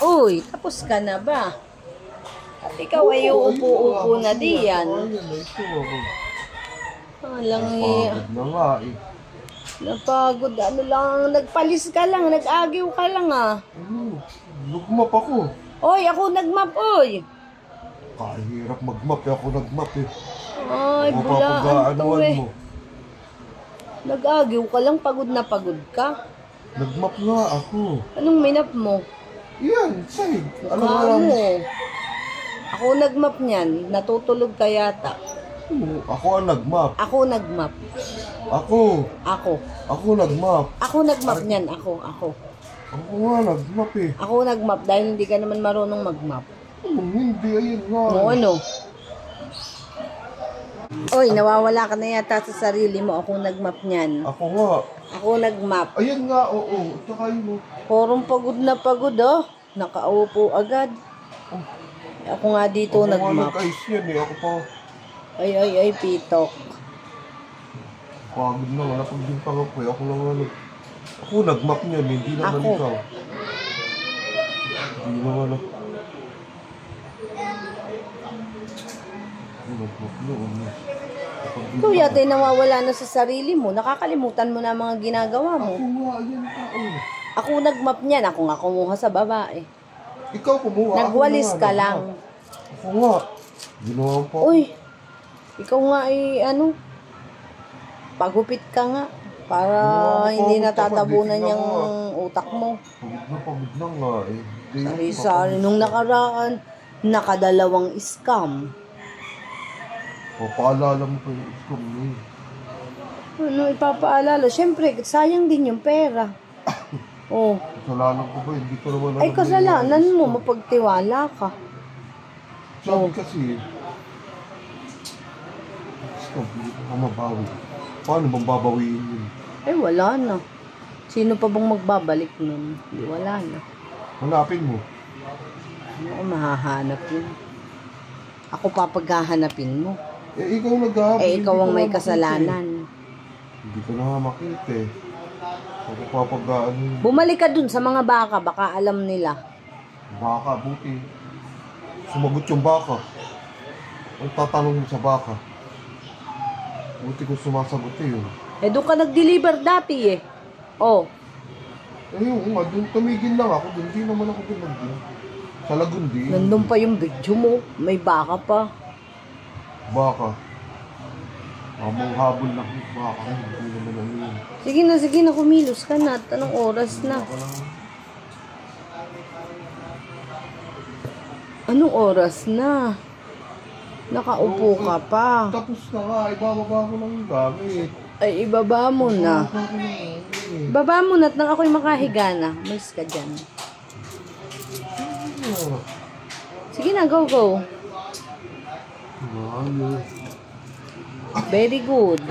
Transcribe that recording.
Uy, tapos ka na ba? At ikaw ay uupo-upo na diyan. Alang napagod na nga eh. Napagod. Ano lang, nagpalis ka lang, nag-agiw ka lang ah. Nagmap ako. Oy, ako nagmap, oy. Kahirap magmap eh. Ako nagmap eh. Ay, bulaan to eh. Mo. Nag-agiw ka lang, pagod na pagod ka. Nagmap nga ako. Anong minap mo? Yan, side. Ano Mukha nga mo. Ako nagmap niyan, natutulog ka yata. Ako ang nagmap. Ako nagmap. Ako. Ako nagmap. Ako nagmap niyan, ako. Ako nga nagmap eh. Ako nagmap dahil hindi ka naman marunong magmap. Hindi, ayun nga. O ano? Oy, nawawala ka na yata sa sarili mo. Ako nagmap niyan. Ako nga. Ako nagmap. Ayun nga, oo. Tsaka yun. Porong pagod na pagod, oh. Nakaupo agad. Ako nga dito ako nagmap. Ako nga nag-ice yan eh. Ako pa. Ay, pitok. Pagod na nga. Napagdintang ako eh. Ako lang nga ako nagmap niyan. Hindi naman ako. Ikaw. Hindi naman ako. Nagmap na. Ikaw yata ay nawawala na sa sarili mo. Nakakalimutan mo na ang mga ginagawa mo. Ako nga, yan tao. Ako nagmap niyan. Ako nga kumuha sa babae. Ikaw kumuha. Nagwalis ka lang. Ako nga. Ginawa pa. Uy, ikaw nga ay ano, pagupit ka nga. Para hindi natatabunan yung utak mo. Pagod na nga eh. Sari-sari. Nung nakaraan, nakadalawang scam. Papaalala mo pa yung scam mo eh. Ano ipapaalala? Siyempre, sayang din yung pera. Oh. Kasalanan ko ba? Hindi ko naman Ay, kasalanan mo. Mapagtiwala ka. Sabi kasi, scam, hindi ko mabawi. Paano bang babawiin yun? Ay, wala na. Sino pa bang magbabalik nun? Hindi, wala na. Hanapin mo. Ano ko mahahanap yun? Ako papaghahanapin mo. Eh, ikaw naghahanap. Eh, ikaw ang may kasalanan. Hindi ko na makita eh. Ako papaghaan. Bumalik ka dun sa mga baka. Baka alam nila. Baka, buti. Sumagot yung baka. Ang tatanong mo sa baka. Buti ko sumasagot eh yun. Eh, doon ka nag-deliver dati eh. Oh. Eh, yung nga, dun tumigil lang ako. Dun, hindi naman ako dun nag-dun. Sa Lagundi. Nandun pa yung video mo. May baka pa. Baka. Amang habol lang yung baka. Hindi naman ano yun. Sige na, kumilos ka na. Anong oras na? Anong oras na? Nakaupo ka pa. Tapos na nga, ibababa ko lang yung gamit. Ay, ibaba mo na. Ibaba mo na at nang ako'y makahiga na. Malis ka dyan. Sige na, go. Very good.